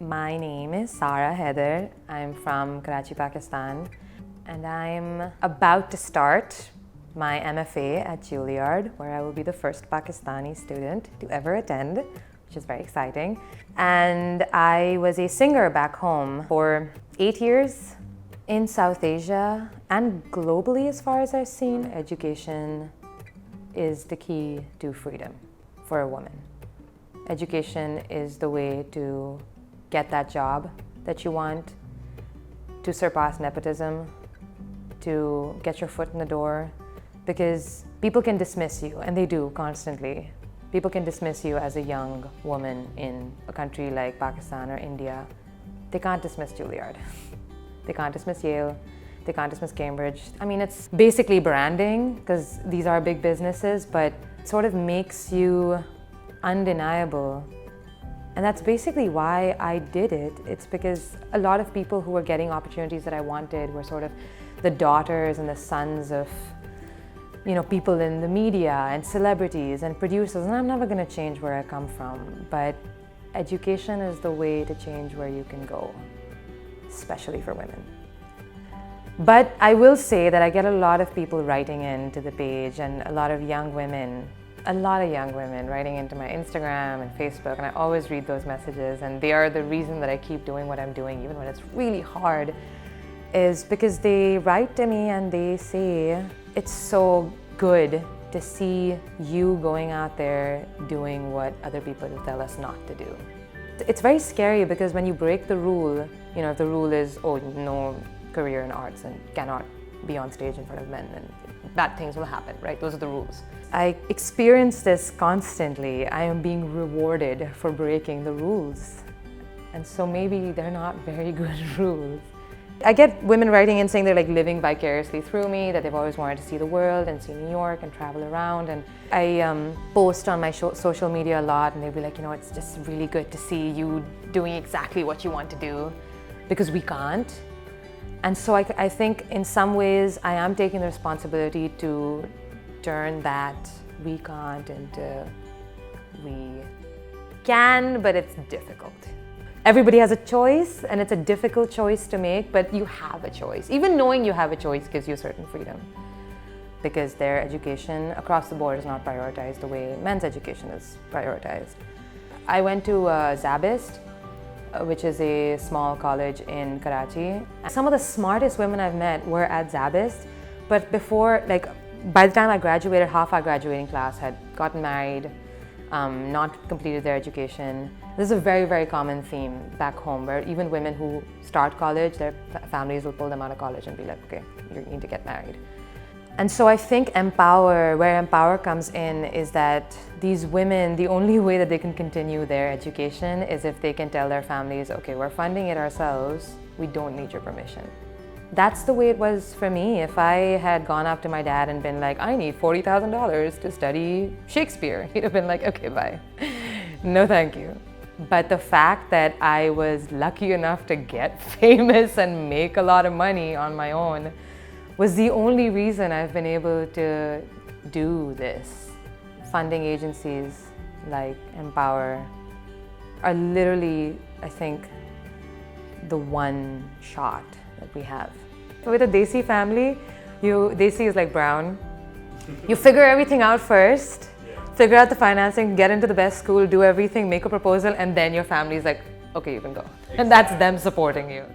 My name is Sara Haider. I'm from Karachi, Pakistan, and I'm about to start my MFA at Juilliard, where I will be the first Pakistani student to ever attend, which is very exciting. And I was a singer back home for 8 years. In South Asia and globally, as far as I've seen, education is the key to freedom for a woman. Education is the way to get that job that you want, to surpass nepotism, to get your foot in the door, because people can dismiss you, and they do constantly. People can dismiss you as a young woman in a country like Pakistan or India. They can't dismiss Juilliard. They can't dismiss Yale. They can't dismiss Cambridge. I mean, it's basically branding, because these are big businesses, but it sort of makes you undeniable. And that's basically why I did it. It's because a lot of people who were getting opportunities that I wanted were sort of the daughters and the sons of, you know, people in the media and celebrities and producers. And I'm never going to change where I come from, but education is the way to change where you can go, especially for women. But I will say that I get a lot of people writing into the page, and a lot of young women writing into my Instagram and Facebook, and I always read those messages, and they are the reason that I keep doing what I'm doing even when it's really hard, is because they write to me and they say, it's so good to see you going out there doing what other people tell us not to do. It's very scary because when you break the rule, you know, if the rule is, oh, no career in arts and cannot be on stage in front of men, and bad things will happen, right? Those are the rules. I experience this constantly. I am being rewarded for breaking the rules. And so maybe they're not very good rules. I get women writing in saying they're like living vicariously through me, that they've always wanted to see the world and see New York and travel around. And I post on my social media a lot, and they'll be like, you know, it's just really good to see you doing exactly what you want to do, because we can't. And so I think in some ways I am taking the responsibility to turn that we can't into we can, but it's difficult. Everybody has a choice, and it's a difficult choice to make, but you have a choice. Even knowing you have a choice gives you certain freedom, because their education across the board is not prioritized the way men's education is prioritized. I went to Zabist, which is a small college in Karachi. Some of the smartest women I've met were at Zabist, but before, like, by the time I graduated, half our graduating class had gotten married, not completed their education. This is a very, very common theme back home, where even women who start college, their families will pull them out of college and be like, okay, you need to get married. And so I think where Empower comes in, is that these women, the only way that they can continue their education is if they can tell their families, okay, we're funding it ourselves, we don't need your permission. That's the way it was for me. If I had gone up to my dad and been like, I need $40,000 to study Shakespeare, he'd have been like, okay, bye. No, thank you. But the fact that I was lucky enough to get famous and make a lot of money on my own was the only reason I've been able to do this. Funding agencies like Empower are literally, I think, the one shot that we have. So with a Desi family, Desi is like brown. You figure everything out first, figure out the financing, get into the best school, do everything, make a proposal, and then your family is like, okay, you can go. Exactly. And that's them supporting you.